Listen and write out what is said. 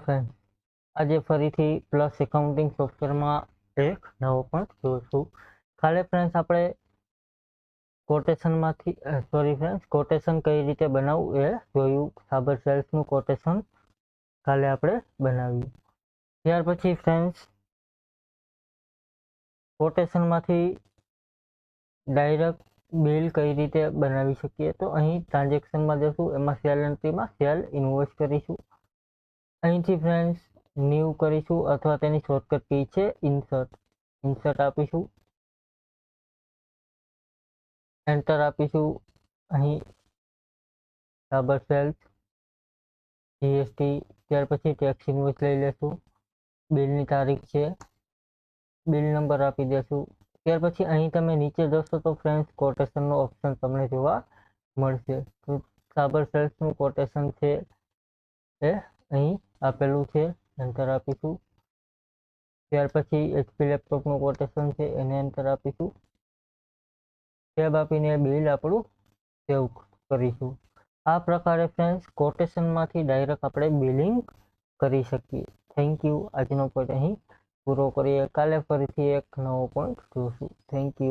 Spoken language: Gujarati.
ફ્રેન્ડ, આજે ફરીથી પ્લસ એકાઉન્ટિંગ સોફ્ટવેરમાં એક નવો પણ જોઈશું. કાલે ફ્રેન્ડ્સ આપણે કોટેશનમાંથી કોટેશન કઈ રીતે બનાવવું એ જોયું. સાબર સેલ્સનું કોટેશન કાલે આપણે બનાવ્યું. ત્યાર પછી ફ્રેન્ડ્સ કોટેશનમાંથી ડાયરેક્ટ બિલ કઈ રીતે બનાવી શકીએ. તો અહીં ટ્રાન્ઝેક્શનમાં જશું, એમાં સેલ એન્ટ્રીમાં સેલ ઇન્વોઇસ કરીશું. અહીંથી ફ્રેન્ડ્સ ન્યૂ કરીશું અથવા તેની શોર્ટકટ કી છે ઇન્સર્ટ આપીશું, એન્ટર આપીશું. અહીં સાબર સેલ્સ જીએસટી, ત્યાર પછી ટેક્સ ઇન્વોઇસ લઈ લેશું, બિલની તારીખ છે, બિલ નંબર આપી દેશું. ત્યાર પછી અહીં તમે નીચે જશો તો ફ્રેન્ડ્સ કોટેશનનો ઓપ્શન તમને જોવા મળશે. તો સાબર સેલ્સનું કોટેશન છે એ અહીં આપેલું છે, એન્ટર આપીશું. ત્યાર પછી HP લેપટોપનું કોટેશન છે, એને એન્ટર આપીશું. ટેબ આપીને બિલ આપણું સેવ કરીશું. આ પ્રકારે ફ્રેન્ડ્સ કોટેશનમાંથી ડાયરેક્ટ આપણે બિલિંગ કરી શકીએ. Thank you. આજનો પોઈન્ટ અહીં પૂરો કરીએ. કાલે ફરીથી એક નવો પોઈન્ટ જોશું. Thank you.